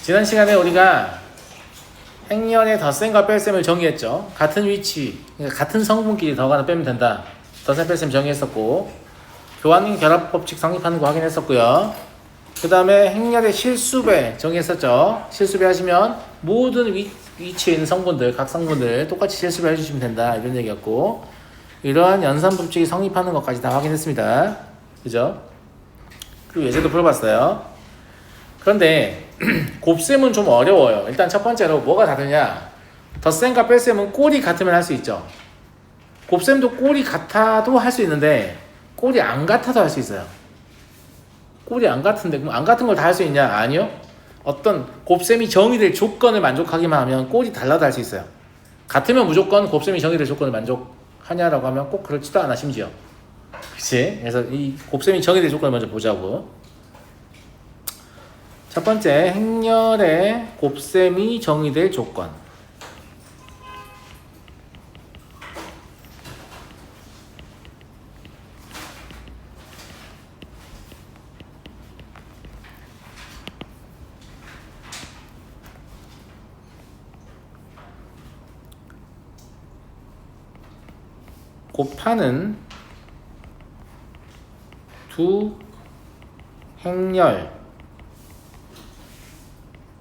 지난 시간에 우리가 행렬의 덧셈과 뺄셈을 정의했죠. 같은 위치, 그러니까 같은 성분끼리 더하거나 빼면 된다. 덧셈 뺄셈 정의했었고, 교환 결합 법칙 성립하는 거 확인했었고요. 그 다음에 행렬의 실수배 정의했었죠. 실수배 하시면 모든 위치에 있는 성분들, 각 성분들 똑같이 실수배 해주시면 된다, 이런 얘기였고, 이러한 연산 법칙이 성립하는 것까지 다 확인했습니다. 그죠? 그리고 예제도 풀어봤어요. 그런데 곱셈은 좀 어려워요. 일단 첫 번째로 뭐가 다르냐, 덧셈과 뺄셈은 꼴이 같으면 할 수 있죠. 곱셈도 꼴이 같아도 할 수 있는데 꼴이 안 같아도 할 수 있어요. 꼴이 안 같은데 그럼 안 같은 걸 다 할 수 있냐? 아니요. 어떤 곱셈이 정의될 조건을 만족하기만 하면 꼴이 달라도 할 수 있어요. 같으면 무조건 곱셈이 정의될 조건을 만족하냐라고 하면 꼭 그렇지도 않아. 심지어 그치? 그래서 이 곱셈이 정의될 조건을 먼저 보자고. 첫 번째, 행렬의 곱셈이 정의될 조건. 곱하는 두 행렬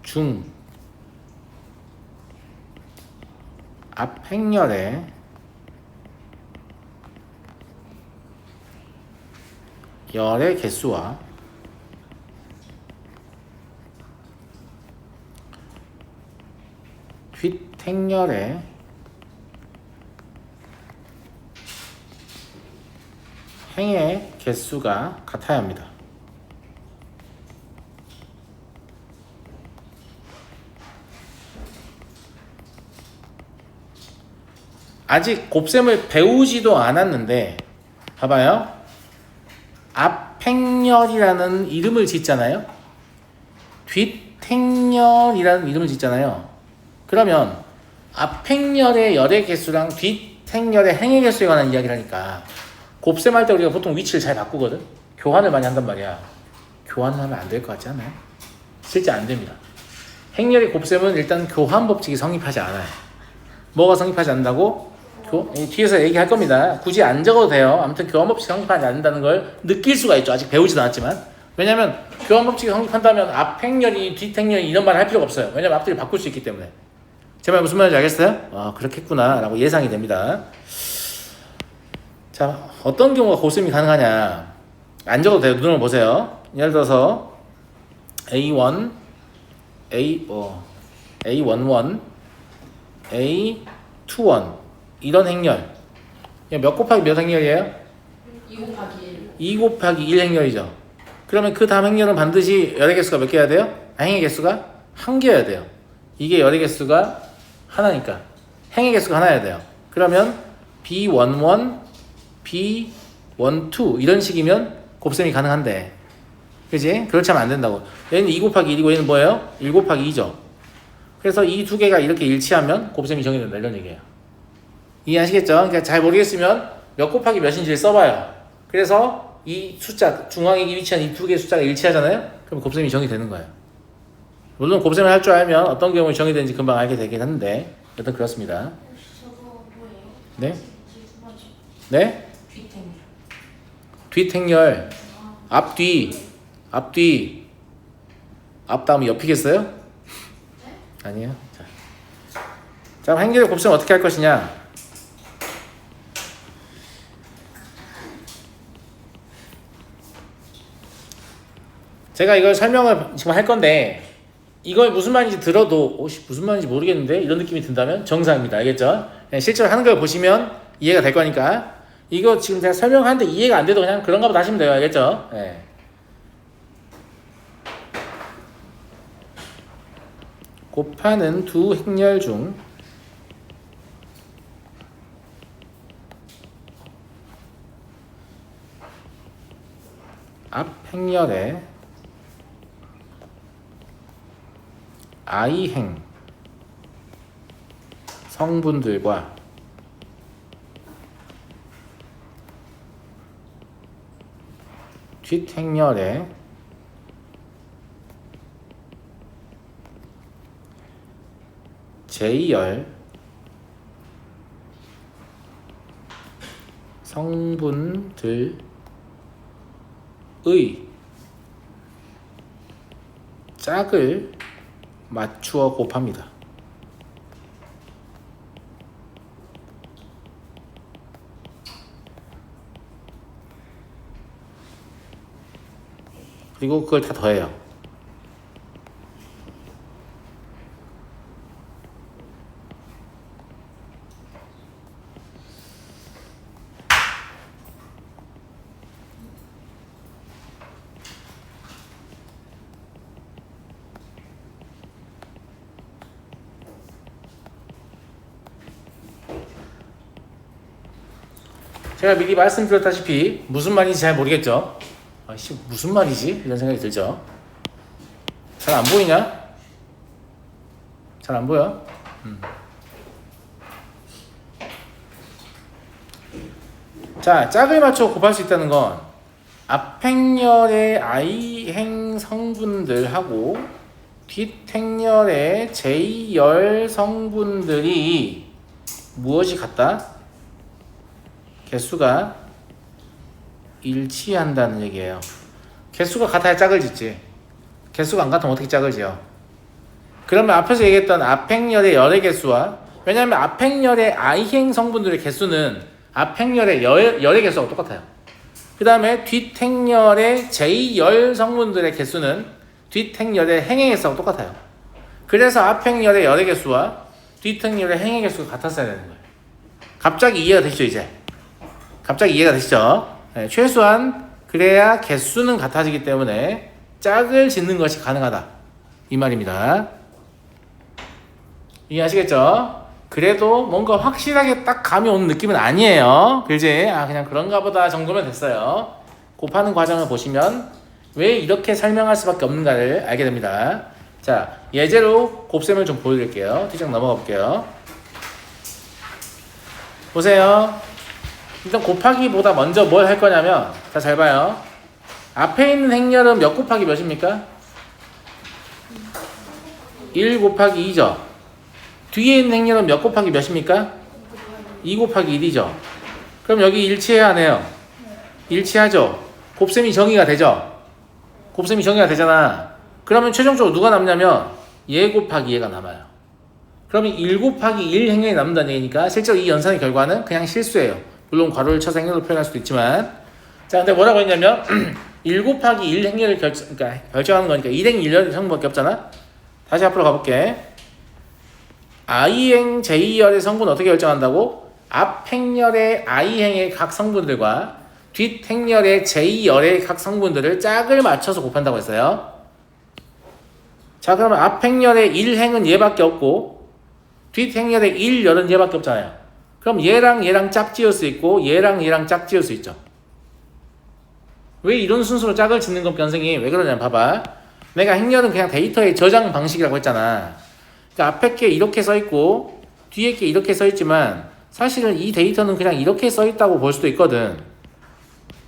중 앞 행렬의 열의 개수와 뒷 행렬의 행의 개수가 같아야 합니다. 아직 곱셈을 배우지도 않았는데 봐봐요. 앞행렬이라는 이름을 짓잖아요. 뒷행렬이라는 이름을 짓잖아요. 그러면 앞행렬의 열의 개수랑 뒷행렬의 행의 개수에 관한 이야기를 하니까 곱셈할 때 우리가 보통 위치를 잘 바꾸거든. 교환을 많이 한단 말이야. 교환을 하면 안 될 것 같지 않아요? 실제 안 됩니다. 행렬의 곱셈은 일단 교환 법칙이 성립하지 않아요. 뭐가 성립하지 않는다고? 뒤에서 얘기할 겁니다. 굳이 안 적어도 돼요. 아무튼 교환 법칙이 성립하지 않는다는 걸 느낄 수가 있죠. 아직 배우지도 않았지만. 왜냐면 교환 법칙이 성립한다면 앞 행렬이 뒷 행렬이 이런 말을 할 필요가 없어요. 왜냐면 앞뒤를 바꿀 수 있기 때문에. 제 말 무슨 말인지 알겠어요? 아, 그렇겠구나 라고 예상이 됩니다. 자, 어떤 경우가 곱셈이 가능하냐, 안 적어도 돼요. 눈으로 보세요. 예를 들어서 A1, A11, A21 이런 행렬, 몇 곱하기 몇 행렬이에요? 2 곱하기 1. 2 곱하기 1 행렬이죠. 그러면 그 다음 행렬은 반드시 열의 개수가 몇 개여야 돼요? 행의 개수가 한 개여야 돼요. 이게 열의 개수가 하나니까 행의 개수가 하나여야 돼요. 그러면 B11, B12 이런 식이면 곱셈이 가능한데, 그지? 그렇지 않으면 안 된다고. 얘는 2 곱하기 1이고 얘는 뭐예요? 1 곱하기 2죠. 그래서 이 두 개가 이렇게 일치하면 곱셈이 정의된다, 이런 얘기예요. 이해하시겠죠? 그러니까 잘 모르겠으면 몇 곱하기 몇인지를 써봐요. 그래서 이 숫자, 중앙에 위치한 이 두 개의 숫자가 일치하잖아요? 그럼 곱셈이 정의되는 거예요. 물론 곱셈을 할 줄 알면 어떤 경우에 정의되는지 금방 알게 되긴 하는데, 여튼 그렇습니다. 저거 뭐예요? 네? 네? 뒷행. 뒷행렬, 앞뒤, 앞 다음에 옆이겠어요? 네? 아니에요. 자, 행렬의 곱셈 어떻게 할 것이냐? 제가 이걸 설명을 지금 할 건데, 이걸 무슨 말인지 들어도 무슨 말인지 모르겠는데 이런 느낌이 든다면 정상입니다. 알겠죠? 실제로 하는 걸 보시면 이해가 될 거니까. 이거 지금 제가 설명하는데 이해가 안 돼도 그냥 그런가 보다 하시면 돼요. 알겠죠? 네. 곱하는 두 행렬 중 앞 행렬의 I행 성분들과 뒷행렬의 제2열 성분들의 짝을 맞추어 곱합니다. 그리고 그걸 다 더해요. 제가 미리 말씀드렸다시피 무슨 말인지 잘 모르겠죠? 아씨 무슨 말이지? 이런 생각이 들죠? 잘 안 보이냐? 잘 안 보여? 자, 짝을 맞춰 곱할 수 있다는 건 앞행열의 I행 성분들하고 뒷행열의 J열 성분들이 무엇이 같다? 개수가 일치한다는 얘기예요. 개수가 같아야 짝을 짓지. 개수가 안 같으면 어떻게 짝을 지어? 그러면 앞에서 얘기했던 앞행열의 열의 개수와, 왜냐하면 앞행열의 I행 성분들의 개수는 앞행열의 열의 개수하고 똑같아요. 그 다음에 뒷행열의 J열 성분들의 개수는 뒷행열의 행의 개수하고 똑같아요. 그래서 앞행열의 열의 개수와 뒷행열의 행의 개수가 같았어야 되는 거예요. 갑자기 이해가 되시죠 이제? 갑자기 이해가 되시죠? 네, 최소한 그래야 개수는 같아지기 때문에 짝을 짓는 것이 가능하다 이 말입니다. 이해하시겠죠? 그래도 뭔가 확실하게 딱 감이 오는 느낌은 아니에요. 그지? 그냥 그런가 보다 정도면 됐어요. 곱하는 과정을 보시면 왜 이렇게 설명할 수밖에 없는가를 알게 됩니다. 자, 예제로 곱셈을 좀 보여드릴게요. 뒤쪽 넘어가 볼게요. 보세요. 일단 곱하기보다 먼저 뭘 할 거냐면, 자, 잘 봐요. 앞에 있는 행렬은 몇 곱하기 몇입니까? 1 곱하기 2죠. 뒤에 있는 행렬은 몇 곱하기 몇입니까? 2 곱하기 1이죠. 그럼 여기 일치해야 하네요. 일치하죠. 곱셈이 정의가 되죠. 곱셈이 정의가 되잖아. 그러면 최종적으로 누가 남냐면 얘 곱하기 얘가 남아요. 그러면 1 곱하기 1 행렬이 남는다는 얘기니까 실제로 이 연산의 결과는 그냥 실수예요. 물론 괄호를 쳐서 행렬로 표현할 수도 있지만, 자, 근데 뭐라고 했냐면 1 곱하기 1 행렬을 결정하는 거니까 1행 1열 성분밖에 없잖아. 다시 앞으로 가볼게. I행 J열의 성분 어떻게 결정한다고? 앞행열의 I행의 각 성분들과 뒷행열의 J열의 각 성분들을 짝을 맞춰서 곱한다고 했어요. 자, 그러면 앞행열의 1행은 얘밖에 없고 뒷행열의 1열은 얘밖에 없잖아요. 그럼 얘랑 얘랑 짝 지을 수 있고 얘랑 얘랑 짝 지을 수 있죠. 왜 이런 순서로 짝을 짓는 건 변생이 왜 그러냐면 봐봐. 내가 행렬은 그냥 데이터의 저장 방식이라고 했잖아. 그러니까 앞에 게 이렇게 써있고 뒤에 게 이렇게 써있지만 사실은 이 데이터는 그냥 이렇게 써있다고 볼 수도 있거든.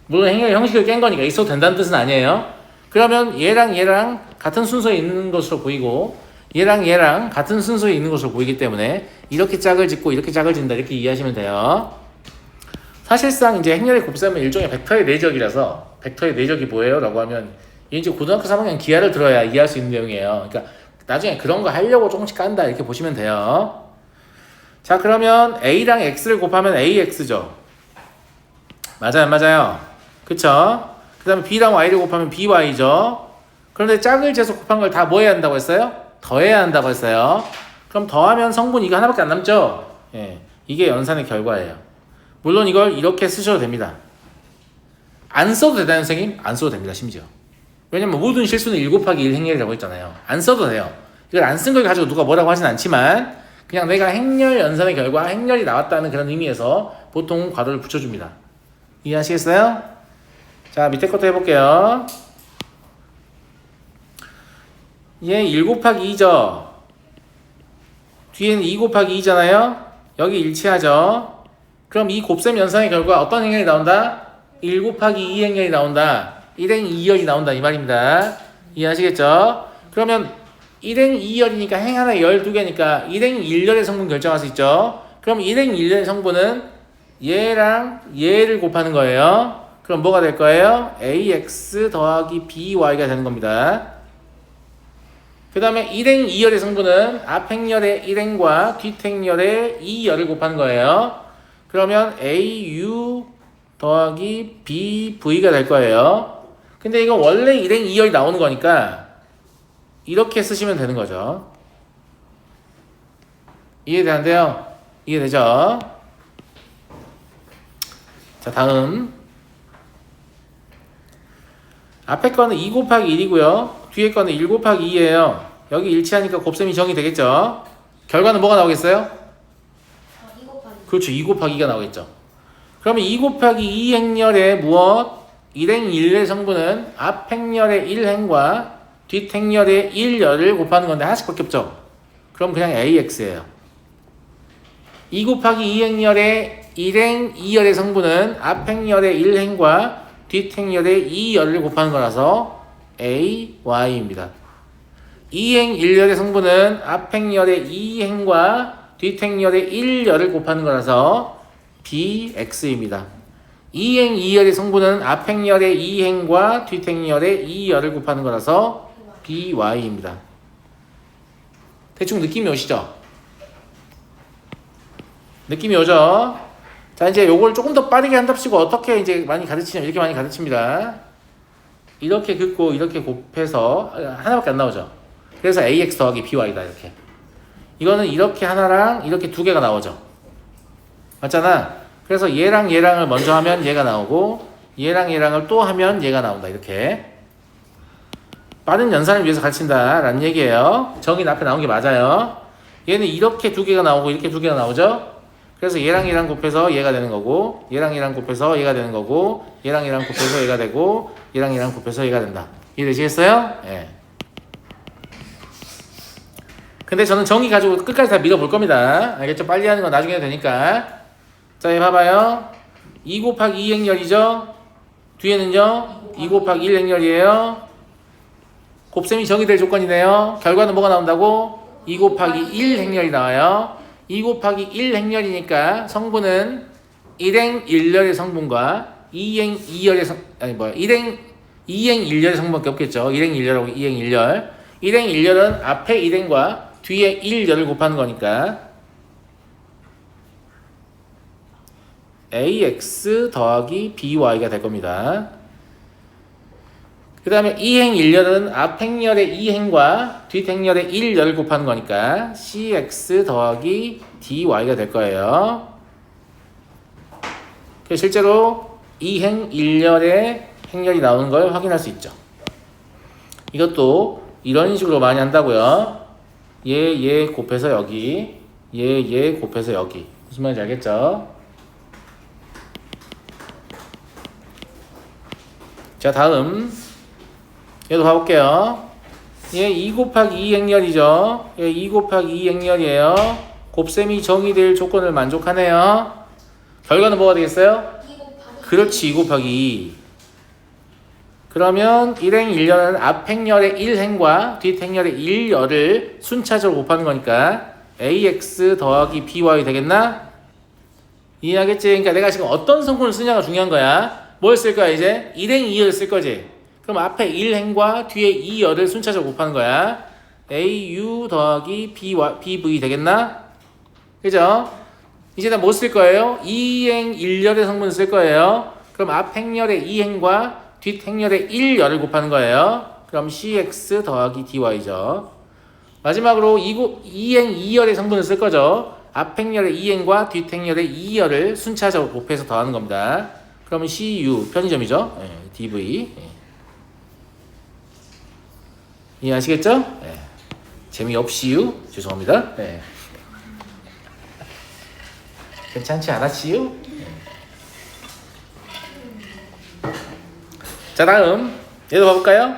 물론 행렬 형식을 깬 거니까 있어도 된다는 뜻은 아니에요. 그러면 얘랑 얘랑 같은 순서에 있는 것으로 보이고 얘랑 얘랑 같은 순서에 있는 것으로 보이기 때문에 이렇게 짝을 짓고 이렇게 짝을 짓는다 이렇게 이해하시면 돼요. 사실상 이제 행렬의 곱셈은 일종의 벡터의 내적이라서, 벡터의 내적이 뭐예요? 라고 하면 이제 고등학교 3학년 기하를 들어야 이해할 수 있는 내용이에요. 그러니까 나중에 그런 거 하려고 조금씩 깐다 이렇게 보시면 돼요. 자, 그러면 A랑 X를 곱하면 AX죠. 맞아요, 맞아요. 그쵸? 그 다음에 B랑 Y를 곱하면 BY죠. 그런데 짝을 재서 곱한 걸 다 뭐 해야 한다고 했어요? 더해야 한다고 했어요. 그럼 더하면 성분 이거 하나밖에 안 남죠? 예, 이게 연산의 결과예요. 물론 이걸 이렇게 쓰셔도 됩니다. 안 써도 되나요, 선생님? 안 써도 됩니다, 심지어. 왜냐면 모든 실수는 1 곱하기 1 행렬이라고 했잖아요. 안 써도 돼요. 이걸 안 쓴 걸 가지고 누가 뭐라고 하진 않지만 그냥 내가 행렬 연산의 결과 행렬이 나왔다는 그런 의미에서 보통 괄호를 붙여줍니다. 이해하시겠어요? 자, 밑에 것도 해볼게요. 얘 1 곱하기 2죠. 뒤에는 2 곱하기 2잖아요. 여기 일치하죠. 그럼 이 곱셈 연산의 결과 어떤 행렬이 나온다? 1 곱하기 2 행렬이 나온다. 1행 2열이 나온다 이 말입니다. 이해하시겠죠? 그러면 1행 2열이니까 행 하나에 12개니까 1행 1열의 성분 결정할 수 있죠. 그럼 1행 1열의 성분은 얘랑 얘를 곱하는 거예요. 그럼 뭐가 될 거예요? ax 더하기 by가 되는 겁니다. 그 다음에 1행 2열의 성분은 앞행열의 1행과 뒷행열의 2열을 곱하는 거예요. 그러면 au 더하기 bv가 될 거예요. 근데 이거 원래 1행 2열이 나오는 거니까 이렇게 쓰시면 되는 거죠. 이해되는데요? 이해되죠? 자, 다음 앞에 거는 2 곱하기 1이고요 뒤에 거는 1 곱하기 2예요. 여기 일치하니까 곱셈이 정의되겠죠? 결과는 뭐가 나오겠어요? 2 곱하기 그렇죠. 2 곱하기 2가 나오겠죠. 그러면 2 곱하기 2 행렬의 무엇? 1행 1의 성분은 앞 행렬의 1행과 뒷 행렬의 1열을 곱하는 건데 하나씩밖에 없죠. 그럼 그냥 AX예요. 2 곱하기 2 행렬의 1행 2열의 성분은 앞 행렬의 1행과 뒷 행렬의 2열을 곱하는 거라서 AY입니다. 2행 1열의 성분은 앞 행렬의 2행과 뒷 행렬의 1열을 곱하는 거라서 BX입니다. 2행 2열의 성분은 앞 행열의 2행과 뒷 행열의 2열을 곱하는 거라서 BY입니다. 대충 느낌이 오시죠? 느낌이 오죠? 자, 이제 요걸 조금 더 빠르게 한답시고 어떻게 이제 많이 가르치냐면 이렇게 많이 가르칩니다. 이렇게 긋고 이렇게 곱해서 하나밖에 안 나오죠? 그래서 AX 더하기 BY다 이렇게. 이거는 이렇게 하나랑 이렇게 두 개가 나오죠? 맞잖아? 그래서 얘랑 얘랑을 먼저 하면 얘가 나오고 얘랑 얘랑을 또 하면 얘가 나온다 이렇게. 빠른 연산을 위해서 가르친다 라는 얘기예요. 정의는 앞에 나온 게 맞아요. 얘는 이렇게 두 개가 나오고 이렇게 두 개가 나오죠. 그래서 얘랑 얘랑 곱해서 얘가 되는 거고 얘랑 얘랑 곱해서 얘가 되는 거고 얘랑 얘랑 곱해서 얘가 되고 얘랑 얘랑 곱해서 얘가 된다. 이해되시겠어요? 예. 근데 저는 정의 가지고 끝까지 다 밀어볼 겁니다. 알겠죠? 빨리 하는 건 나중에 해도 되니까. 자, 여기 봐봐요. 2 곱하기 2 행렬이죠? 뒤에는요? 2 곱하기 1 행렬이에요. 곱셈이 정의될 조건이네요. 결과는 뭐가 나온다고? 2 곱하기 1 행렬이 나와요. 2 곱하기 1 행렬이니까 성분은 1행 1열의 성분과 2행 2열의 2행 1열의 성분밖에 없겠죠. 1행 1열하고 2행 1열. 1행 1열은 앞에 1행과 뒤에 1열을 곱하는 거니까 AX 더하기 BY가 될 겁니다. 그 다음에 2행 1열은 앞 행열의 2행과 뒷 행열의 1열을 곱하는 거니까 CX 더하기 DY가 될 거예요. 그래서 실제로 2행 1열의 행열이 나오는 걸 확인할 수 있죠. 이것도 이런 식으로 많이 한다고요. 얘 곱해서 여기, 얘 곱해서 여기. 무슨 말인지 알겠죠? 자, 다음 얘도 봐볼게요. 얘 2 곱하기 2 행렬이죠. 얘 2 곱하기 2 행렬이에요. 곱셈이 정의될 조건을 만족하네요. 결과는 뭐가 되겠어요? 2 곱하기 그렇지, 2 곱하기 2. 그러면 1행 1열은 앞 행열의 1행과 뒷 행열의 1열을 순차적으로 곱하는 거니까 AX 더하기 BY 되겠나? 이해하겠지? 그러니까 내가 지금 어떤 성분을 쓰냐가 중요한 거야. 뭘 쓸 거야 이제? 1행 2열 쓸 거지. 그럼 앞에 1행과 뒤에 2열을 순차적으로 곱하는 거야. AU 더하기 BV 되겠나? 그죠? 이제 나 뭐 쓸 거예요? 2행 1열의 성분을 쓸 거예요. 그럼 앞 행열의 2행과 뒷 행열의 1열을 곱하는 거예요. 그럼 CX 더하기 DY죠. 마지막으로 2행 2열의 성분을 쓸 거죠. 앞 행열의 2행과 뒷 행열의 2열을 순차적으로 곱해서 더하는 겁니다. 그러면 CU 편의점이죠. 네, DV. 네. 이해하시겠죠? 네. 재미없이요? 죄송합니다. 네. 괜찮지 않았지요? 네. 자, 다음 얘도 봐볼까요?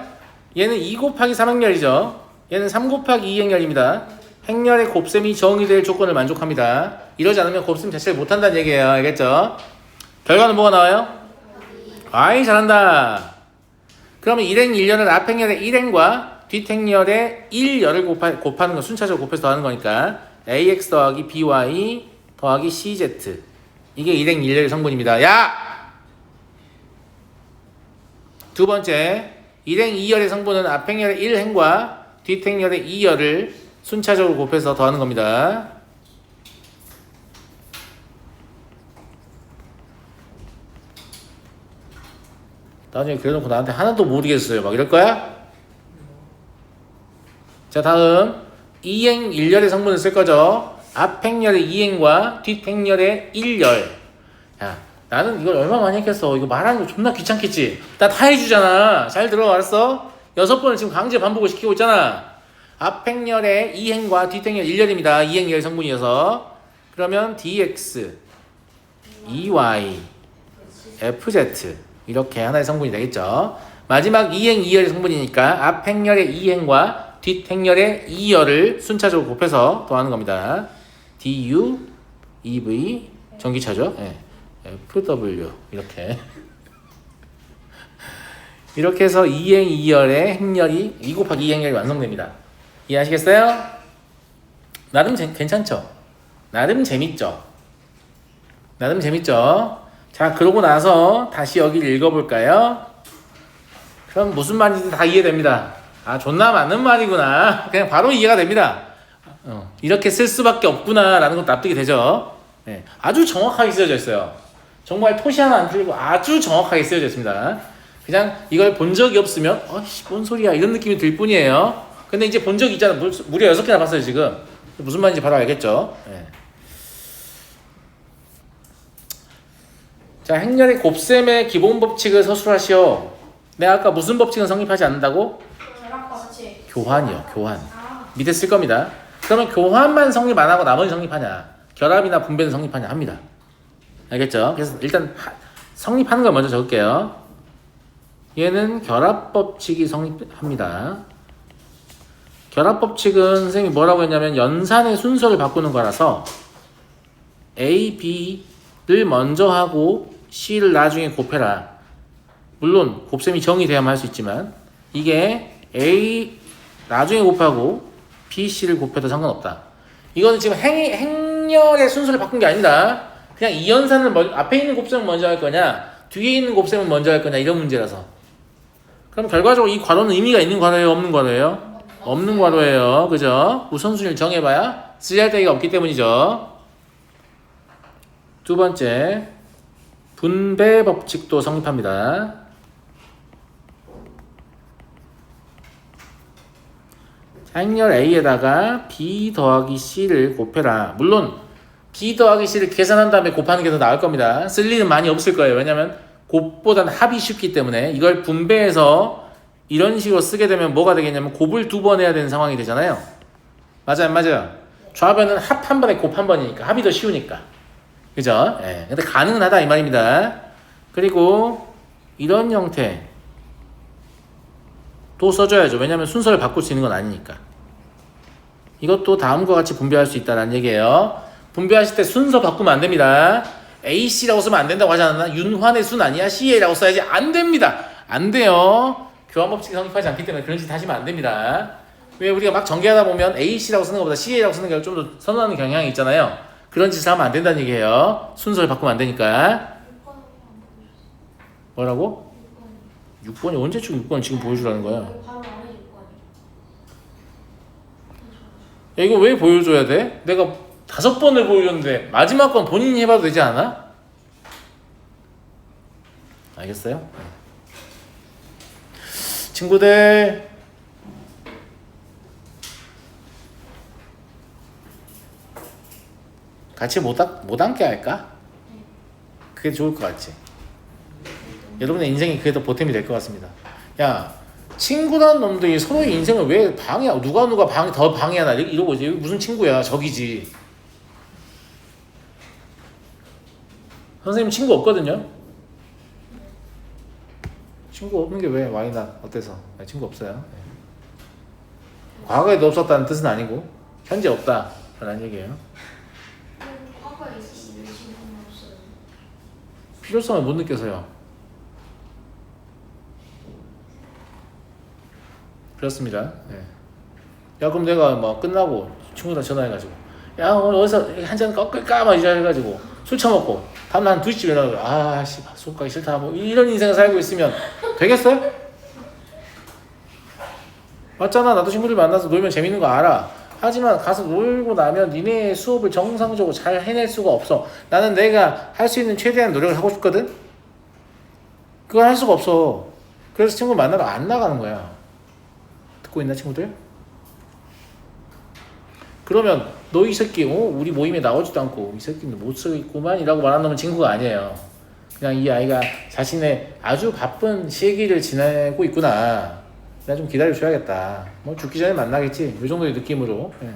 얘는 2 곱하기 3행렬이죠. 얘는 3 곱하기 2행렬입니다. 행렬의 곱셈이 정의될 조건을 만족합니다. 이러지 않으면 곱셈 자체를 못한다는 얘기예요. 알겠죠? 결과는 뭐가 나와요? 아이, 잘한다. 그러면 1행 1열은 앞 행렬의 1행과 뒷행렬에 1열을 곱하는 거 순차적으로 곱해서 더하는 거니까 ax 더하기 by 더하기 cz 이게 일행 1열의 성분입니다. 야! 두 번째 일행 2열의 성분은 앞행렬의 1행과 뒷행렬의 2열을 순차적으로 곱해서 더하는 겁니다. 나중에 그래놓고 나한테 하나도 모르겠어요 막 이럴 거야? 자 다음 2행 1열의 성분을 쓸 거죠. 앞행렬의 2행과 뒷행렬의 1열. 야 나는 이걸 얼마 많이 했겠어. 이거 말하는 거 존나 귀찮겠지. 나 다 해주잖아. 잘 들어 알았어? 6번을 지금 강제 반복을 시키고 있잖아. 앞행렬의 2행과 뒷행렬 1열입니다. 2행 1열 성분이어서 그러면 dx 2y fz 이렇게 하나의 성분이 되겠죠. 마지막 2행 2열의 성분이니까 앞행렬의 2행과 뒷행렬의 2열을 순차적으로 곱해서 더하는 겁니다. du, ev, 전기차죠. 네. fw 이렇게 이렇게 해서 2행 2열의 행렬이 2 곱하기 2 행렬이 완성됩니다. 이해하시겠어요? 나름 괜찮죠? 나름 재밌죠? 나름 재밌죠? 자 그러고 나서 다시 여기를 읽어볼까요? 그럼 무슨 말인지 다 이해됩니다. 아 존나 맞는 말이구나. 그냥 바로 이해가 됩니다. 이렇게 쓸 수밖에 없구나 라는 것도 납득이 되죠. 네, 아주 정확하게 쓰여져 있어요. 정말 토시 하나 안 틀리고 아주 정확하게 쓰여져 있습니다. 그냥 이걸 본 적이 없으면 뭔 소리야 이런 느낌이 들 뿐이에요. 근데 이제 본 적이 있잖아. 무려 6개나 봤어요 지금. 무슨 말인지 바로 알겠죠. 네. 자 행렬의 곱셈의 기본 법칙을 서술하시오. 내가 아까 무슨 법칙은 성립하지 않는다고? 결합법칙. 교환이요. 교환. 밑에 쓸 겁니다. 그러면 교환만 성립 안 하고 나머지 성립하냐? 결합이나 분배는 성립하냐 합니다. 알겠죠? 그래서 일단 성립하는 걸 먼저 적을게요. 얘는 결합법칙이 성립합니다. 결합법칙은 선생님이 뭐라고 했냐면 연산의 순서를 바꾸는 거라서 A, B를 먼저 하고 C를 나중에 곱해라. 물론 곱셈이 정의돼야만 할 수 있지만 이게 A 나중에 곱하고 B, C를 곱해도 상관없다. 이거는 지금 행렬의 순서를 바꾼 게 아니다. 그냥 이 연산을 앞에 있는 곱셈을 먼저 할 거냐 뒤에 있는 곱셈을 먼저 할 거냐 이런 문제라서. 그럼 결과적으로 이 괄호는 의미가 있는 괄호예요 없는 괄호예요? 없는 괄호예요. 그죠? 우선순위를 정해봐야 쓰잘데기가 없기 때문이죠. 두 번째 분배 법칙도 성립합니다. 행렬 A에다가 B 더하기 C를 곱해라. 물론 B 더하기 C를 계산한 다음에 곱하는 게 더 나을 겁니다. 쓸 일은 많이 없을 거예요. 왜냐면 곱보다는 합이 쉽기 때문에. 이걸 분배해서 이런 식으로 쓰게 되면 뭐가 되겠냐면 곱을 2번 해야 되는 상황이 되잖아요. 맞아요? 맞아요? 좌변은 합 한 번에 곱 한 번이니까 합이 더 쉬우니까. 그죠? 예. 근데 가능은 하다 이 말입니다. 그리고 이런 형태 또 써줘야죠. 왜냐면 순서를 바꿀 수 있는 건 아니니까. 이것도 다음과 같이 분배할 수 있다는 얘기예요. 분배하실 때 순서 바꾸면 안 됩니다. AC라고 쓰면 안 된다고 하지 않았나? 윤환의 순 아니야? CA라고 써야지. 안 됩니다. 안 돼요. 교환법칙이 성립하지 않기 때문에 그런 짓 하시면 안 됩니다. 왜 우리가 막 전개하다 보면 AC라고 쓰는 것보다 CA라고 쓰는 게 좀 더 선호하는 경향이 있잖아요. 그런 짓을 하면 안 된다는 얘기예요. 순서를 바꾸면 안 되니까. 뭐라고? 6번이 언제쯤 6번 지금 보여주라는 거야? 바로 안에 6번이. 야, 이거 왜 보여줘야 돼? 내가 5번을 보여줬는데 마지막 건 본인이 해봐도 되지 않아? 알겠어요? 친구들 같이 못 앉게 할까? 그게 좋을 것 같지? 여러분의 인생이 그게 더 보탬이 될 것 같습니다. 야, 친구란 놈들이 서로의 인생을 왜 방해하고 누가 더 방해하나 이러고 이제 무슨 친구야? 적이지. 선생님 친구 없거든요. 친구 없는 게 왜 와이나 어때서? 친구 없어요. 네. 과거에도 없었다는 뜻은 아니고 현재 없다 라는 얘기예요. 과거에 있으시는 친구는 없어요. 필요성을 못 느껴서요. 그렇습니다. 예. 야 그럼 내가 뭐 끝나고 친구들 전화해가지고 야 오늘 어디서 한잔 꺾을까 막 이래 해가지고 술 처먹고 다음날 한 2시쯤에 나가고 아씨 수업 가기 싫다 뭐 이런 인생을 살고 있으면 되겠어요? 맞잖아. 나도 친구들 만나서 놀면 재밌는 거 알아. 하지만 가서 놀고 나면 니네 수업을 정상적으로 잘 해낼 수가 없어. 나는 내가 할 수 있는 최대한 노력을 하고 싶거든. 그걸 할 수가 없어. 그래서 친구 만나러 안 나가는 거야. 듣고 있나 친구들? 그러면 너 이 새끼 우리 모임에 나오지도 않고 이 새끼는 못 쓰겠구만 이라고 말한다면 친구가 아니에요. 그냥 이 아이가 자신의 아주 바쁜 시기를 지내고 있구나. 나 좀 기다려줘야겠다. 뭐 죽기 전에 만나겠지. 이 정도의 느낌으로. 예.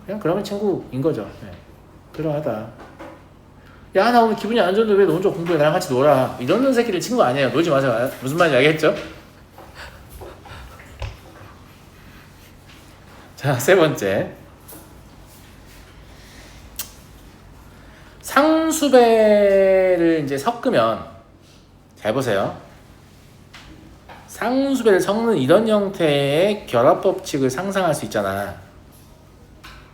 그냥 그러면 친구인 거죠. 예. 그러하다. 야, 나 오늘 기분이 안 좋은데 왜 너 혼자 공부해? 나랑 같이 놀아. 이러는 새끼들 친구 아니에요. 놀지 마세요. 무슨 말인지 알겠죠? 자, 세 번째. 상수배를 이제 섞으면, 잘 보세요. 상수배를 섞는 이런 형태의 결합 법칙을 상상할 수 있잖아.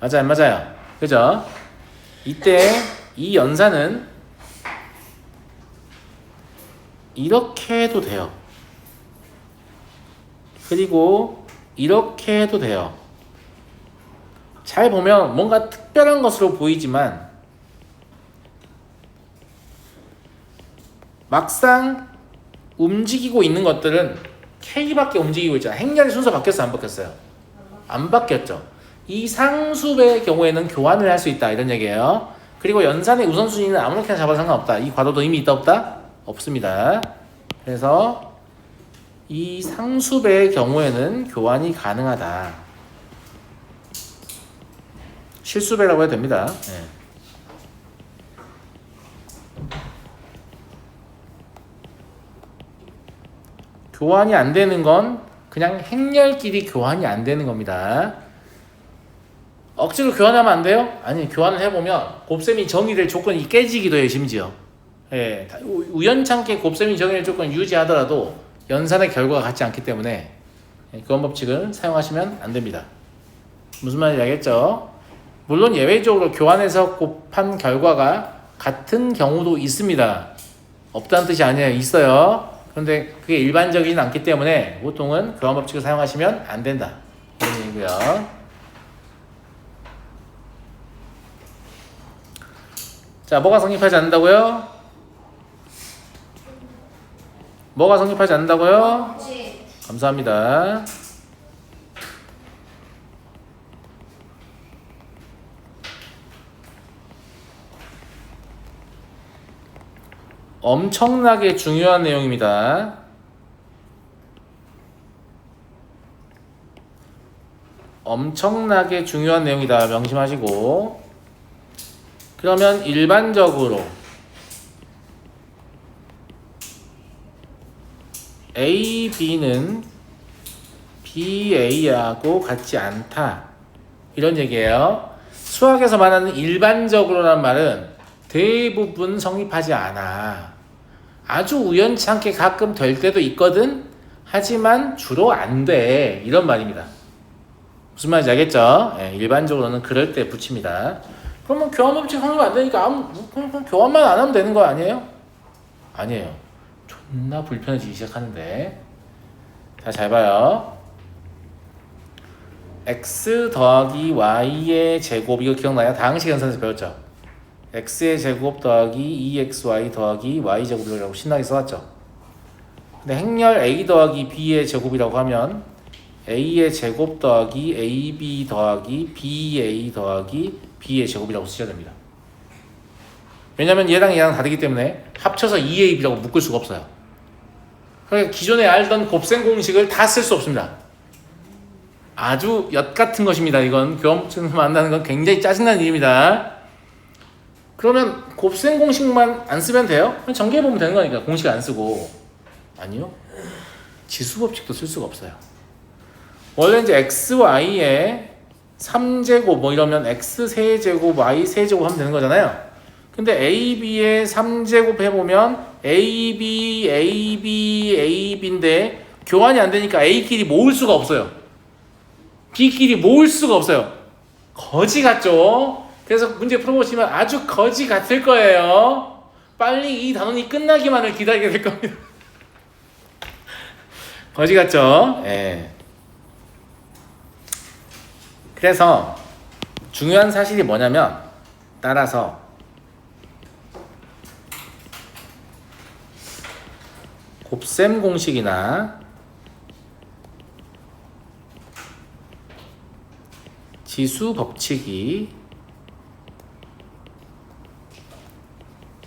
맞아요, 안 맞아요? 그죠? 이때 이 연산은 이렇게 해도 돼요. 그리고 이렇게 해도 돼요. 잘 보면 뭔가 특별한 것으로 보이지만 막상 움직이고 있는 것들은 K밖에 움직이고 있잖아. 행렬의 순서 바뀌었어요? 안 바뀌었어요? 안 바뀌었죠. 이 상수배의 경우에는 교환을 할 수 있다 이런 얘기예요. 그리고 연산의 우선순위는 아무렇게나 잡아도 상관없다. 이 과도도 의미 있다 없다? 없습니다. 그래서 이 상수배의 경우에는 교환이 가능하다. 실수배라고 해도 됩니다. 네. 교환이 안 되는 건 그냥 행렬끼리 교환이 안 되는 겁니다. 억지로 교환하면 안 돼요? 아니, 교환을 해보면 곱셈이 정의될 조건이 깨지기도 해요. 심지어 예, 우연찮게 곱셈이 정의될 조건을 유지하더라도 연산의 결과가 같지 않기 때문에 교환 법칙을 사용하시면 안 됩니다. 무슨 말인지 알겠죠? 물론 예외적으로 교환해서 곱한 결과가 같은 경우도 있습니다. 없다는 뜻이 아니에요. 있어요. 그런데 그게 일반적이진 않기 때문에 보통은 교환 법칙을 사용하시면 안 된다. 그런 얘기고요. 자, 뭐가 성립하지 않는다고요? 뭐가 성립하지 않는다고요? 감사합니다. 엄청나게 중요한 내용입니다. 엄청나게 중요한 내용이다. 명심하시고. 그러면 일반적으로 A, B는 B, A하고 같지 않다. 이런 얘기예요. 수학에서 말하는 일반적으로란 말은 대부분 성립하지 않아. 아주 우연찮게 가끔 될 때도 있거든. 하지만 주로 안 돼. 이런 말입니다. 무슨 말인지 알겠죠? 예, 일반적으로는 그럴 때 붙입니다. 그러면 교환 법칙 성립 안 되니까 그냥 교환만 안 하면 되는 거 아니에요? 아니에요. 존나 불편해지기 시작하는데. 자, 잘 봐요. x 더하기 y의 제곱, 이거 기억나요? 다항식 연산에서 배웠죠? x의 제곱 더하기 2xy 더하기 y제곱이라고 신나게 써왔죠? 근데 행렬 a 더하기 b의 제곱이라고 하면 a의 제곱 더하기 ab 더하기 ba 더하기 b의 제곱이라고 쓰셔야 됩니다. 왜냐면 얘랑 얘랑 다르기 때문에 합쳐서 2ab라고 묶을 수가 없어요. 그러니까 기존에 알던 곱셈 공식을 다 쓸 수 없습니다. 아주 엿 같은 것입니다. 이건 교환법칙을 만나는 건 굉장히 짜증나는 일입니다. 그러면 곱셈 공식만 안 쓰면 돼요? 전개해보면 되는 거니까 공식 안 쓰고. 아니요. 지수법칙도 쓸 수가 없어요. 원래 이제 x, y의 3제곱 뭐 이러면 x 세제곱, y 세제곱 하면 되는 거잖아요. 근데 a, b의 3제곱 해보면 a, b, a, b, a, b인데 교환이 안 되니까 A끼리 모을 수가 없어요. B끼리 모을 수가 없어요. 거지 같죠? 그래서 문제 풀어보시면 아주 거지 같을 거예요. 빨리 이 단원이 끝나기만을 기다리게 될 겁니다. 거지 같죠? 예. 그래서 중요한 사실이 뭐냐면 따라서 곱셈 공식이나 지수 법칙이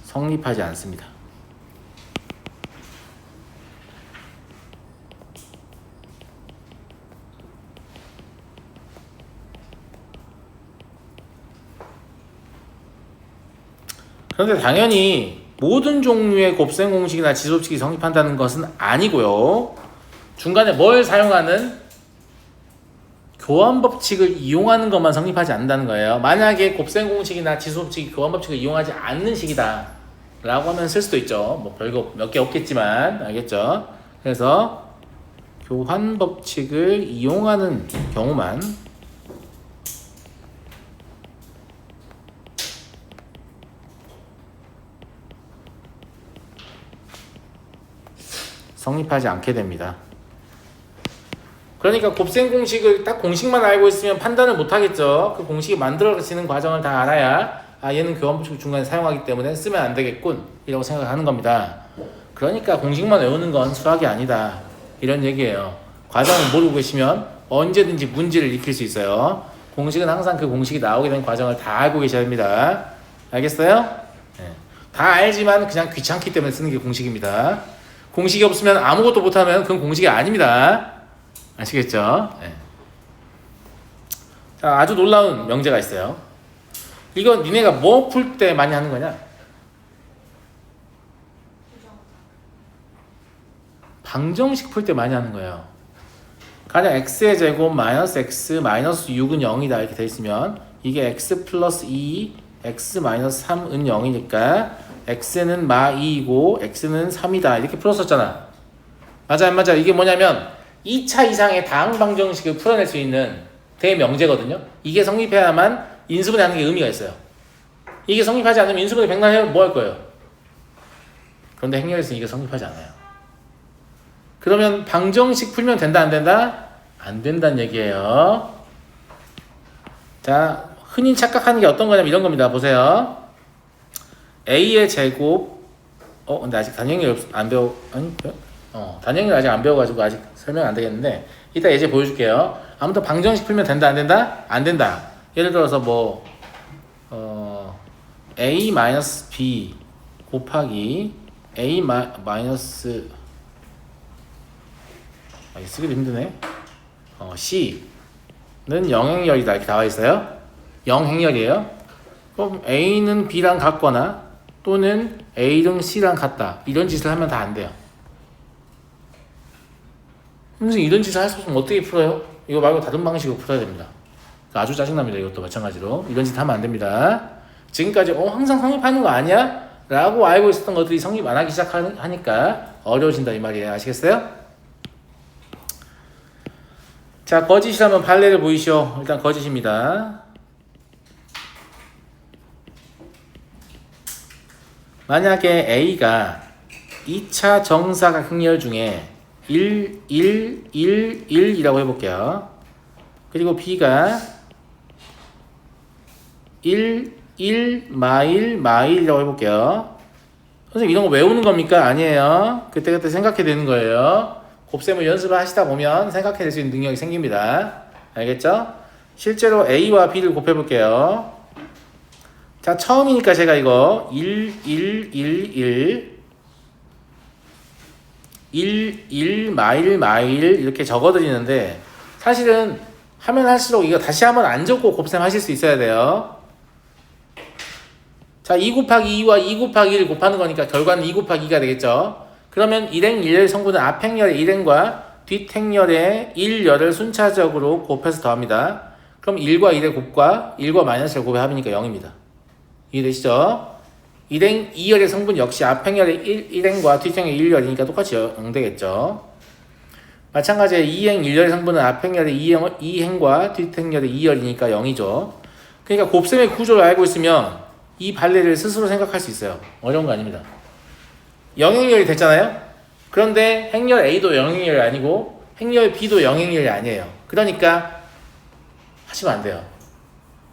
성립하지 않습니다. 그런데 당연히 모든 종류의 곱셈 공식이나 지수 법칙이 성립한다는 것은 아니고요. 중간에 뭘 사용하는 교환 법칙을 이용하는 것만 성립하지 않는다는 거예요. 만약에 곱셈 공식이나 지수 법칙이 교환 법칙을 이용하지 않는 식이다 라고 하면 쓸 수도 있죠. 뭐 별거 몇 개 없겠지만 알겠죠? 그래서 교환 법칙을 이용하는 경우만 성립하지 않게 됩니다. 그러니까 곱셈 공식을 딱 공식만 알고 있으면 판단을 못 하겠죠. 그 공식이 만들어지는 과정을 다 알아야 아 얘는 교환 법칙을 중간에 사용하기 때문에 쓰면 안 되겠군 이라고 생각하는 겁니다. 그러니까 공식만 외우는 건 수학이 아니다 이런 얘기예요. 과정을 모르고 계시면 언제든지 문제를 익힐 수 있어요. 공식은 항상 그 공식이 나오게 된 과정을 다 알고 계셔야 합니다. 알겠어요? 네. 다 알지만 그냥 귀찮기 때문에 쓰는 게 공식입니다. 공식이 없으면 아무것도 못하면 그건 공식이 아닙니다. 아시겠죠? 네. 자, 아주 놀라운 명제가 있어요. 이건 니네가 뭐 풀 때 많이 하는 거냐? 방정식 풀 때 많이 하는 거예요. 가령 x의 제곱 마이너스 x 마이너스 6은 0이다 이렇게 돼 있으면 이게 x 플러스 2 x 마이너스 3은 0이니까 x는 마 2이고 x는 3이다 이렇게 풀었었잖아. 맞아 안 맞아? 이게 뭐냐면 2차 이상의 다항 방정식을 풀어낼 수 있는 대명제거든요. 이게 성립해야만 인수분해 하는 게 의미가 있어요. 이게 성립하지 않으면 인수분해 백날 뭐 할 거예요? 그런데 행렬에서는 이게 성립하지 않아요. 그러면 방정식 풀면 된다 안 된다? 안 된다는 얘기예요. 자, 흔히 착각하는 게 어떤 거냐면 이런 겁니다. 보세요. a의 제곱 근데 아직 단형일 안 배워 단형일 아직 안 배워가지고 아직 설명 안 되겠는데 이따 예제 보여줄게요. 아무튼 방정식 풀면 된다 안 된다? 안 된다. 예를 들어서 뭐 a 마이너스 b 곱하기 a 마이너스 쓰기도 힘드네. c는 영행열이다 이렇게 나와 있어요. 영행열이에요. 그럼 a는 b랑 같거나 또는 a는 c랑 같다 이런 짓을 하면 다 안 돼요. 선생님 이런 짓을 할 수 없으면 어떻게 풀어요? 이거 말고 다른 방식으로 풀어야 됩니다. 아주 짜증납니다. 이것도 마찬가지로 이런 짓 하면 안 됩니다. 지금까지 항상 성립하는 거 아니야? 라고 알고 있었던 것들이 성립 안 하기 시작하니까 어려워진다 이 말이에요. 아시겠어요? 자, 거짓이라면 판례를 보이시오. 일단 거짓입니다. 만약에 A가 2차 정사각형열 중에 1, 1, 1, 1이라고 해볼게요. 그리고 B가 1, 1, 마일, 마일이라고 해볼게요. 선생님 이런 거 외우는 겁니까? 아니에요. 그때그때 생각해야 되는 거예요. 곱셈을 연습을 하시다 보면 생각해낼 수 있는 능력이 생깁니다. 알겠죠? 실제로 A와 B를 곱해볼게요. 자, 처음이니까 제가 이거 1, 1, 1, 1 1, 1, 마일, 마일 이렇게 적어드리는데 사실은 하면 할수록 이거 다시 한번 안 적고 곱셈 하실 수 있어야 돼요. 자, 2 곱하기 2와 2 곱하기 1을 곱하는 거니까 결과는 2 곱하기 2가 되겠죠. 그러면 1행 1열 성분은 앞행열의 1행과 뒷행열의 1열을 순차적으로 곱해서 더합니다. 그럼 1과 1의 곱과 1과 마이너스의 곱의 합이니까 0입니다. 이해되시죠? 1행 2열의 성분 역시 앞행열의 1행과 뒷행열의 1열이니까 똑같이 0 되겠죠. 마찬가지로 이행 1열의 성분은 앞 행열의 2행과 뒷 행열의 2열이니까 0이죠. 그러니까 곱셈의 구조를 알고 있으면 이 발레를 스스로 생각할 수 있어요. 어려운 거 아닙니다. 0행열이 됐잖아요. 그런데 행열 A도 0행열이 아니고 행열 B도 0행열이 아니에요. 그러니까 하시면 안 돼요.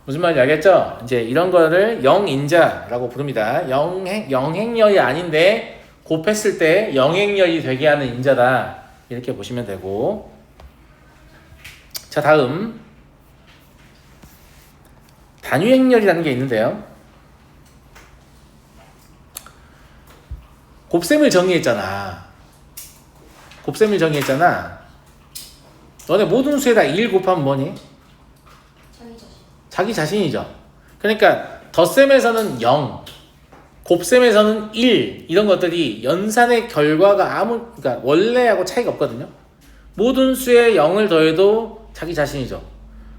무슨 말인지 알겠죠? 이제 이런 거를 0인자라고 부릅니다. 0행열이 아닌데 곱했을 때 0행열이 되게 하는 인자다. 이렇게 보시면 되고. 자, 다음 단위행열이라는 게 있는데요. 곱셈을 정의했잖아. 너네 모든 수에다 1 곱하면 뭐니? 자기 자신. 자기 자신이죠. 그러니까 덧셈에서는 0, 곱셈에서는 1 이런 것들이 연산의 결과가 그러니까 원래하고 차이가 없거든요. 모든 수에 0을 더해도 자기 자신이죠.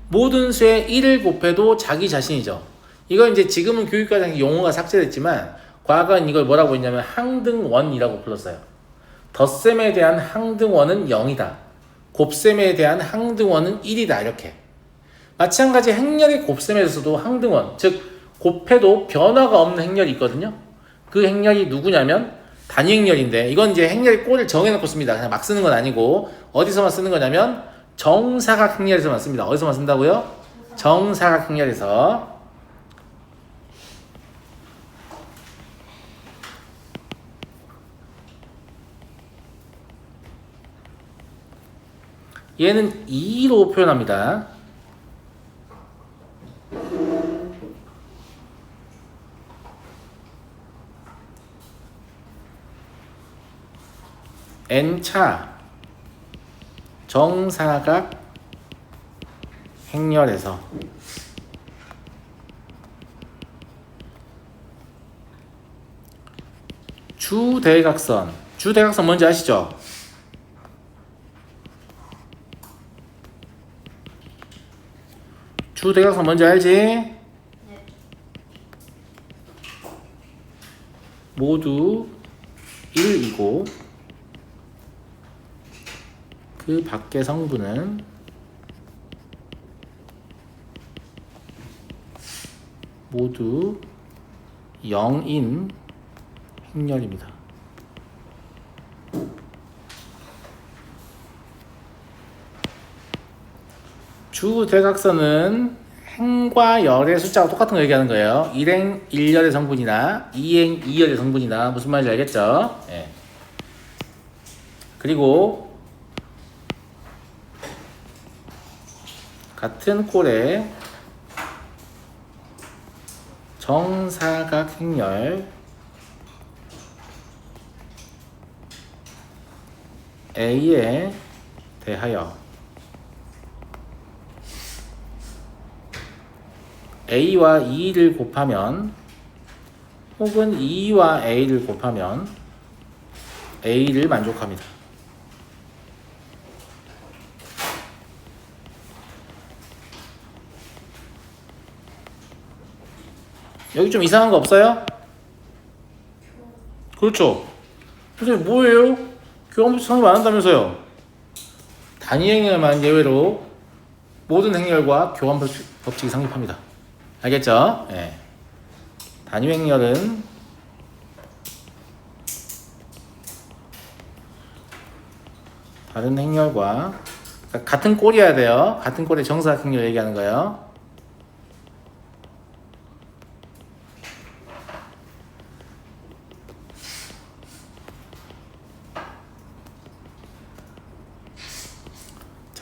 모든 수에 1을 곱해도 자기 자신이죠. 이건 이제 지금은 교육과정에 용어가 삭제됐지만 과거는 이걸 뭐라고 했냐면 항등원이라고 불렀어요. 덧셈에 대한 항등원은 0이다. 곱셈에 대한 항등원은 1이다. 이렇게. 마찬가지 행렬의 곱셈에서도 항등원, 즉 곱해도 변화가 없는 행렬이 있거든요. 그 행렬이 누구냐면 단위행렬인데 이건 이제 행렬의 꼴을 정해놓고 씁니다. 그냥 막 쓰는 건 아니고 어디서만 쓰는 거냐면 정사각 행렬에서만 씁니다. 어디서만 쓴다고요? 정사각 행렬에서. 얘는 2로 표현합니다. n차 정사각 행렬에서 주대각선 뭔지 아시죠? 주대각선 뭔지 알지? 네. 모두 1이고 그 밖의 성분은 모두 0인 행렬입니다. 주대각선은 행과 열의 숫자가 똑같은 거 얘기하는 거예요. 1행 1열의 성분이나 2행 2열의 성분이나 무슨 말인지 알겠죠? 예. 그리고 같은 꼴의 정사각 행렬 A에 대하여 A와 2를 곱하면 혹은 2와 A를 곱하면 A를 만족합니다. 여기 좀 이상한 거 없어요? 그렇죠. 선생님 뭐예요? 교환법칙 성립 안 한다면서요? 단위행렬만 예외로 모든 행렬과 교환법칙이 성립합니다. 알겠죠? 예. 단위행렬은 다른 행렬과 그러니까 같은 꼴이어야 돼요. 같은 꼴의 정사각 행렬 얘기하는 거예요.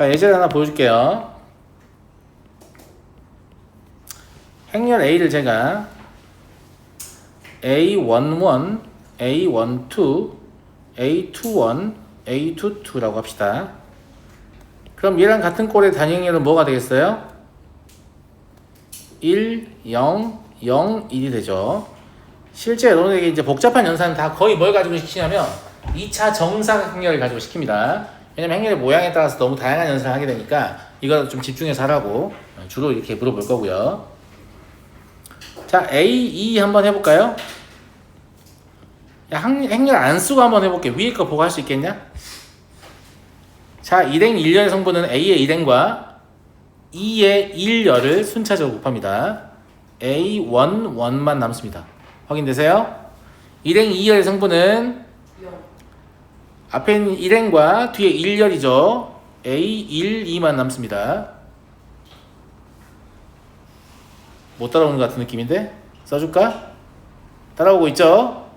자, 예제를 하나 보여줄게요. 행렬 A를 제가 A11, A12, A21, A22라고 합시다. 그럼 얘랑 같은 꼴의 단위행렬은 뭐가 되겠어요? 1, 0, 0, 1이 되죠. 실제 너네에게 이제 복잡한 연산은 다 거의 뭘 가지고 시키냐면 2차 정사각 행렬을 가지고 시킵니다. 왜냐면 행렬의 모양에 따라서 너무 다양한 연산을 하게 되니까 이거 좀 집중해서 하라고 주로 이렇게 물어볼 거고요. 자, A2 한번 해볼까요? 야, 행렬 안 쓰고 한번 해볼게. 위에 거 보고 할 수 있겠냐? 자, 일행 1열의 성분은 A의 1행과 E의 1열을 순차적으로 곱합니다. A11만 남습니다. 확인되세요? 일행 2열의 성분은 앞에 있는 1행과 뒤에 1열이죠. A12만 남습니다. 못 따라오는 것 같은 느낌인데? 써줄까? 따라오고 있죠?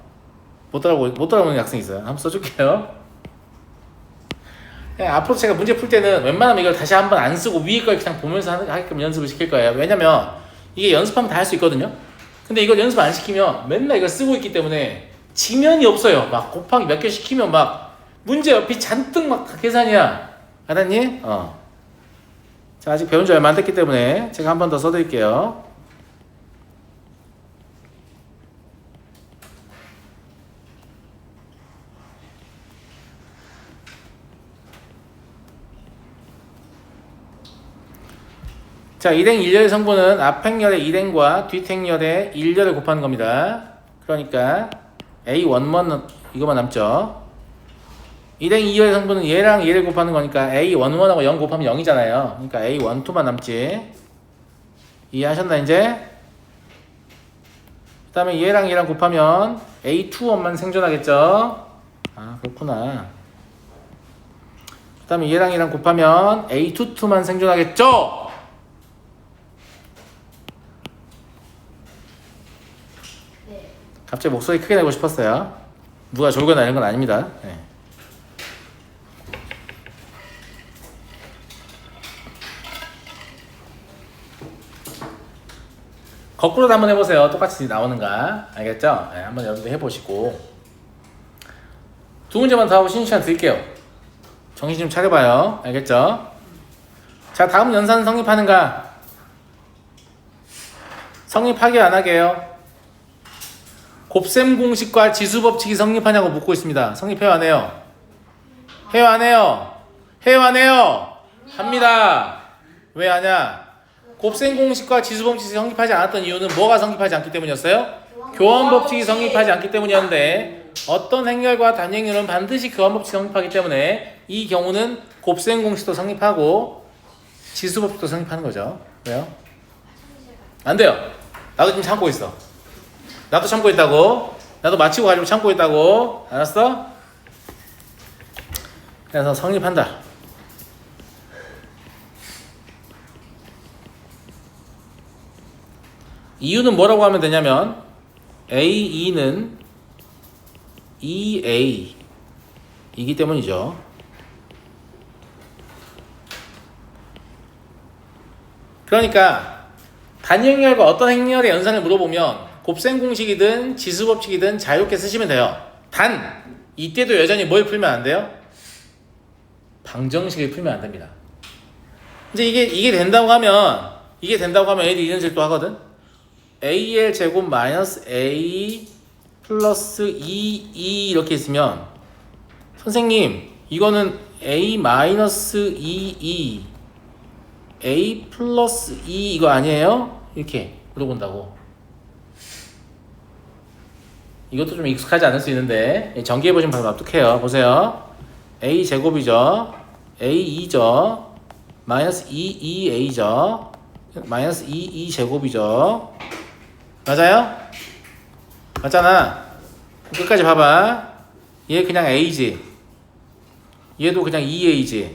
못 따라오는 학생이 있어요. 한번 써줄게요. 앞으로 제가 문제 풀 때는 웬만하면 이걸 다시 한번 안 쓰고 위에 걸 그냥 보면서 하게끔 연습을 시킬 거예요. 왜냐면 이게 연습하면 다 할 수 있거든요. 근데 이걸 연습 안 시키면 맨날 이걸 쓰고 있기 때문에 지면이 없어요. 막 곱하기 몇 개 시키면 막 문제 옆이 잔뜩 막 다 계산이야. 알았니? 자, 아직 배운 지 얼마 안 됐기 때문에 제가 한 번 더 써드릴게요. 자, 일행 1열의 성분은 앞행열의 1행과 뒷행열의 1열을 곱하는 겁니다. 그러니까 A11 이거만 남죠. 일행 2열의 성분은 얘랑 얘를 곱하는 거니까 A11하고 0 곱하면 0이잖아요. 그러니까 A12만 남지. 이해하셨나 이제? 그 다음에 얘랑 얘랑 곱하면 A21만 생존하겠죠? 아, 그렇구나. 그 다음에 얘랑 얘랑 곱하면 A22만 생존하겠죠? 갑자기 목소리 크게 내고 싶었어요. 누가 졸거나 이런 건 아닙니다. 네. 거꾸로도 한번 해보세요. 똑같이 나오는가. 알겠죠? 네, 한번 여러분들 해보시고. 두 문제만 더 하고 쉬는 시간 드릴게요. 정신 좀 차려봐요. 알겠죠? 자, 다음 연산 성립하는가? 성립하게 안 하게요? 곱셈 공식과 지수 법칙이 성립하냐고 묻고 있습니다. 성립해요 안 해요? 해요 안 해요? 해요 안 해요? 합니다. 왜 하냐? 곱셈 공식과 지수 법칙이 성립하지 않았던 이유는 뭐가 성립하지 않기 때문이었어요? 교환 법칙이 성립하지 않기 때문이었는데 어떤 행렬과 단행렬은 반드시 교환 법칙이 성립하기 때문에 이 경우는 곱셈 공식도 성립하고 지수 법칙도 성립하는 거죠. 왜요? 안 돼요. 나도 지금 참고 있어. 나도 참고 있다고. 나도 마치고 가지고 참고 있다고. 알았어? 그래서 성립한다. 이유는 뭐라고 하면 되냐면 A2는 EA 이기 때문이죠. 그러니까 단행렬과 어떤 행렬의 연산을 물어보면 곱셈 공식이든 지수 법칙이든 자유롭게 쓰시면 돼요. 단 이때도 여전히 뭘 풀면 안 돼요? 방정식을 풀면 안 됩니다. 이제 이게 된다고 하면 애들이 이런 식으로 또 하거든. AL 제곱 마이너스 A 플러스 2E 이렇게 있으면 선생님 이거는 A 마이너스 2E A 플러스 2 이거 아니에요? 이렇게 물어본다고. 이것도 좀 익숙하지 않을 수 있는데 전기해보시면 바로 납득해요. 보세요. A 제곱이죠. A2죠. 마이너스 2EA죠. 마이너스 2E 제곱이죠. 맞아요? 맞잖아. 끝까지 봐봐. 얘 그냥 A지. 얘도 그냥 2A지.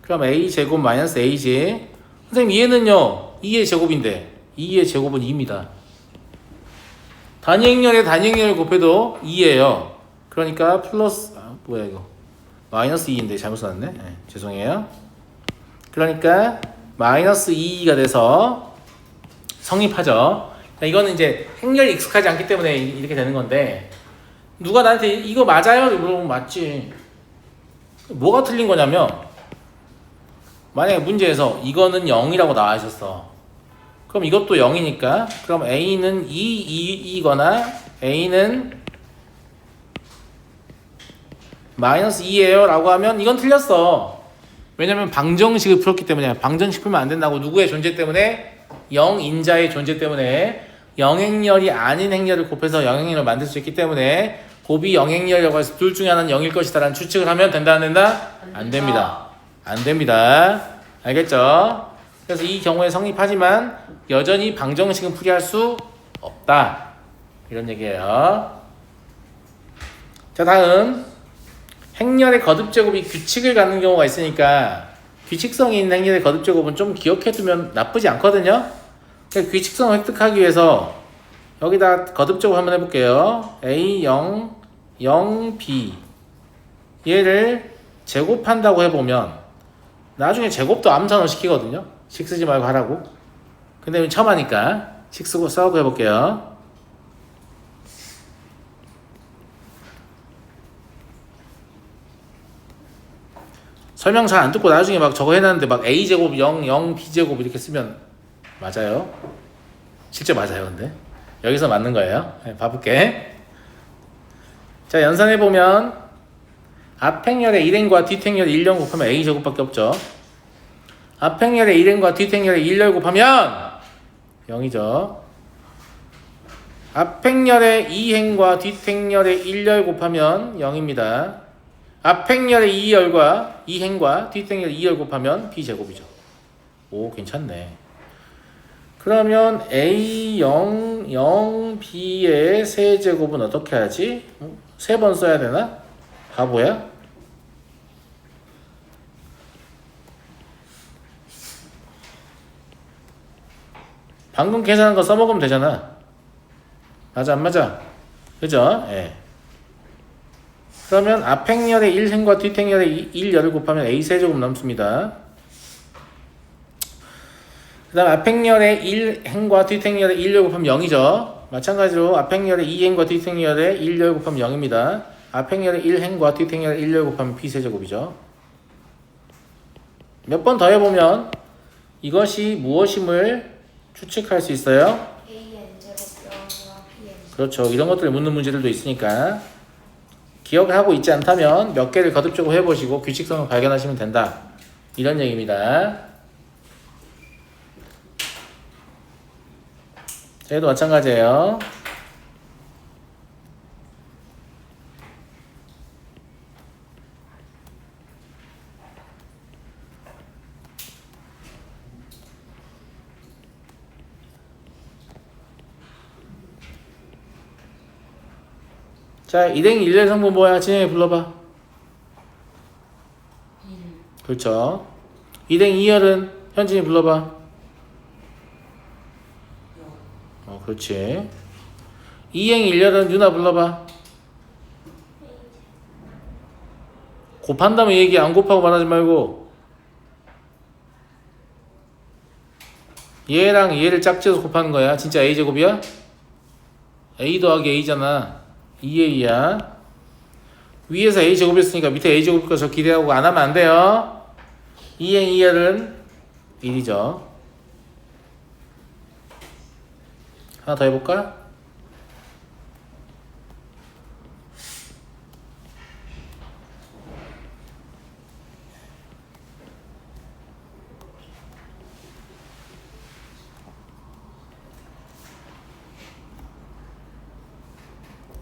그럼 A 제곱 마이너스 A지. 선생님 얘는요 2의 제곱인데 2의 제곱은 2입니다. 단위행렬에 단위행렬을 곱해도 2예요. 그러니까 플러스 뭐야 이거 마이너스 2인데 잘못 써놨네. 네, 죄송해요. 그러니까 마이너스 2가 돼서 성립하죠. 이거는 이제 행렬이 익숙하지 않기 때문에 이렇게 되는 건데 누가 나한테 이거 맞아요? 물어보면 맞지. 뭐가 틀린 거냐면 만약에 문제에서 이거는 0이라고 나와 있었어. 그럼 이것도 0이니까 그럼 A는 2이거나 A는 마이너스 2예요 라고 하면 이건 틀렸어. 왜냐면 방정식을 풀었기 때문에. 방정식 풀면 안 된다고. 누구의 존재 때문에? 0인자의 존재 때문에. 영행렬이 아닌 행렬을 곱해서 영행렬을 만들 수 있기 때문에 곱이 영행렬이라고 해서 둘 중에 하나는 0일 것이다 라는 추측을 하면 된다 안 된다? 안 됩니다. 안 됩니다. 알겠죠? 그래서 이 경우에 성립하지만 여전히 방정식은 풀이할 수 없다. 이런 얘기예요. 자, 다음 행렬의 거듭제곱이 규칙을 갖는 경우가 있으니까 규칙성이 있는 행렬의 거듭제곱은 좀 기억해두면 나쁘지 않거든요. 그러니까 규칙성을 획득하기 위해서 여기다 거듭제곱 한번 해볼게요. A0, 0B 얘를 제곱한다고 해보면 나중에 제곱도 암산을 시키거든요. 식 쓰지 말고 하라고. 근데 처음 하니까 식 쓰고 싸우고 해볼게요. 설명 잘 안 듣고 나중에 막 저거 해놨는데 막 A제곱 0, 0, B제곱 이렇게 쓰면 맞아요? 실제 맞아요, 근데. 여기서 맞는 거예요. 네, 봐볼게. 자, 연산해보면 앞행렬의 1행과 뒷행렬의 1열 곱하면 A제곱밖에 없죠. 앞행렬의 1행과 뒷행렬의 1열 곱하면 0이죠. 앞행렬의 2행과 뒷행렬의 1열 곱하면 0입니다. 앞행렬의 2열과 2행과 뒷행렬의 2열 곱하면 B제곱이죠. 오, 괜찮네. 그러면 A0, 0, B의 세제곱은 어떻게 하지? 3번 써야 되나? 바보야? 방금 계산한 거 써먹으면 되잖아. 맞아, 안 맞아? 그죠? 예. 그러면 앞행렬의 1행과 뒷행렬의 1열을 곱하면 A 세제곱 남습니다. 그 다음 앞행렬의 1행과 뒷행렬의 1열 곱하면 0이죠. 마찬가지로 앞행렬의 2행과 뒷행렬의 1열 곱하면 0입니다. 앞행렬의 1행과 뒷행렬의 1열 곱하면 B세제곱이죠. 몇 번 더 해보면 이것이 무엇임을 추측할 수 있어요. AN제곱 0과 BN. 그렇죠. 이런 것들을 묻는 문제들도 있으니까 기억을 하고 있지 않다면 몇 개를 거듭적으로 해보시고 규칙성을 발견하시면 된다. 이런 얘기입니다. 자, 얘도 마찬가지예요. 자, 1행 1열 성분 뭐야? 진영이 불러봐. 그렇죠. 2행 2열은 현진이 불러봐. 그렇지. 2행 1열은 유나 불러봐. 곱한다면 얘기 안 곱하고 말하지 말고 얘랑 얘를 짝지어서 곱하는 거야. 진짜 A제곱이야? A 더하기 A잖아. 2A야. 위에서 A제곱이었으니까 밑에 A제곱이니까 저 기대하고 안 하면 안 돼요. 2행 2열은 1이죠. 하나 더 해볼까?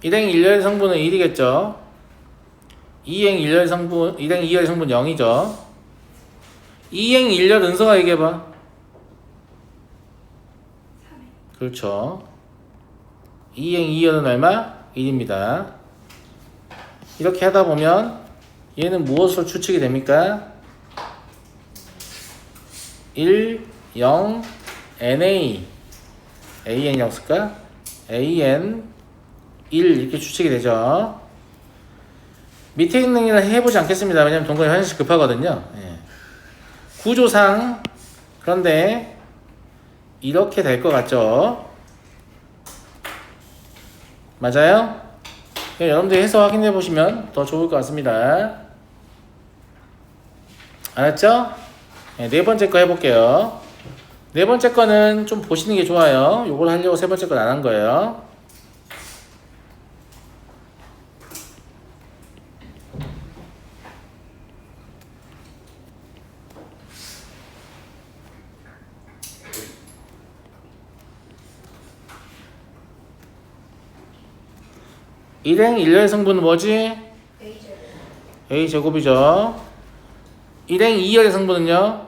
일행 1열 성분은 1이겠죠. 2행 1열 성분, 2행 2열 성분 0이죠. 2행 1열 은서가 얘기해봐. 그렇죠. 2행 2열은 얼마? 1입니다. 이렇게 하다 보면 얘는 무엇으로 추측이 됩니까? 1, 0, NA AN 0 쓸까? AN 1 이렇게 추측이 되죠. 밑에 있는 일은 해보지 않겠습니다. 왜냐면 동그라미 화장실 급하거든요. 예. 구조상 그런데 이렇게 될 것 같죠? 맞아요? 여러분들 해서 확인해 보시면 더 좋을 것 같습니다. 알았죠? 네 번째 거 해볼게요. 네 번째 거는 좀 보시는 게 좋아요. 요걸 하려고 세 번째 건 안 한 거예요. 일행 1열 성분은 뭐지? A제곱. A제곱이죠. 일행 2열의 성분은요?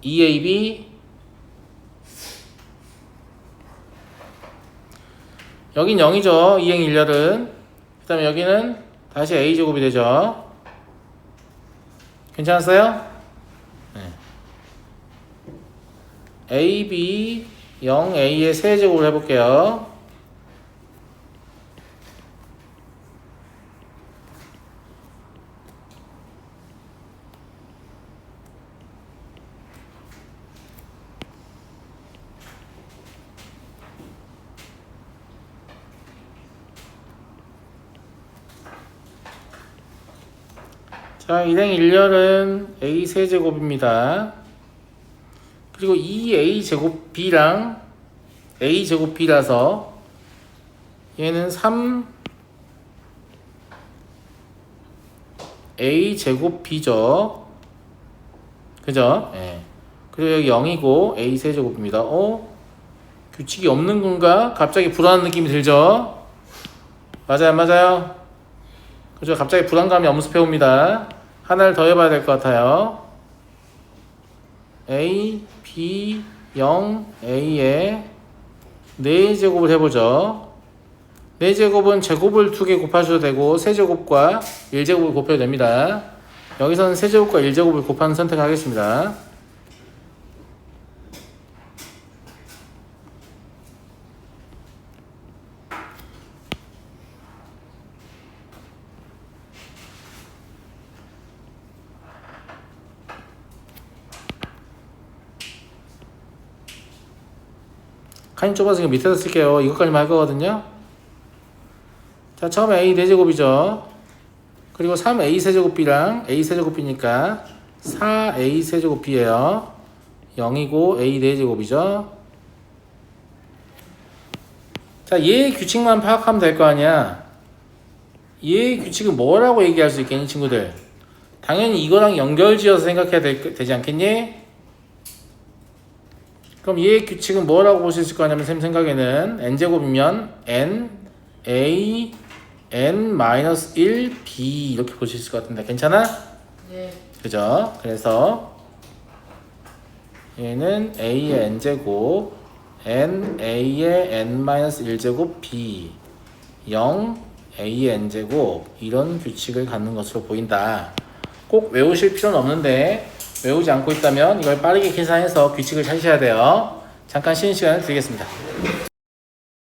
EAB 2AB 여긴 0이죠. 2행 1열은. 그 다음에 여기는 다시 A제곱이 되죠. 괜찮았어요? 네. AB 0A의 세제곱을 해볼게요. 자, 일행 1열은 A 세제곱입니다. 그리고 2A 제곱 B랑 A 제곱 B라서 얘는 3A 제곱 B죠. 그죠? 예. 그리고 여기 0이고 A 세제곱입니다. 규칙이 없는 건가? 갑자기 불안한 느낌이 들죠? 맞아요, 안 맞아요? 그죠? 갑자기 불안감이 엄습해 옵니다. 하나를 더 해봐야 될 것 같아요. A, B, 0, A에 4제곱을 해보죠. 4제곱은 제곱을 2개 곱하셔도 되고 세제곱과 1제곱을 곱해도 됩니다. 여기서는 세제곱과 1제곱을 곱하는 선택하겠습니다. 칸이 좁아서 밑에서 쓸게요. 이것까지만 할 거거든요. 자, 처음에 A 4제곱이죠. 그리고 3A 세제곱 B랑 A 세제곱 B니까 4A 세제곱 B예요. 0이고 A 4제곱이죠. 자, 얘의 규칙만 파악하면 될 거 아니야. 얘의 규칙은 뭐라고 얘기할 수 있겠니, 친구들? 당연히 이거랑 연결지어서 생각해야 되지 않겠니? 그럼 얘의 규칙은 뭐라고 볼 수 있을 거 아니면 쌤 생각에는 n제곱이면 n, a, n-1, b 이렇게 볼 수 있을 것 같은데 괜찮아? 네. 그죠? 그래서 얘는 a의 n제곱, n, a의 n-1제곱, b 0, a의 n제곱 이런 규칙을 갖는 것으로 보인다. 꼭 외우실 필요는 없는데 외우지 않고 있다면 이걸 빠르게 계산해서 규칙을 찾으셔야 돼요. 잠깐 쉬는 시간을 드리겠습니다.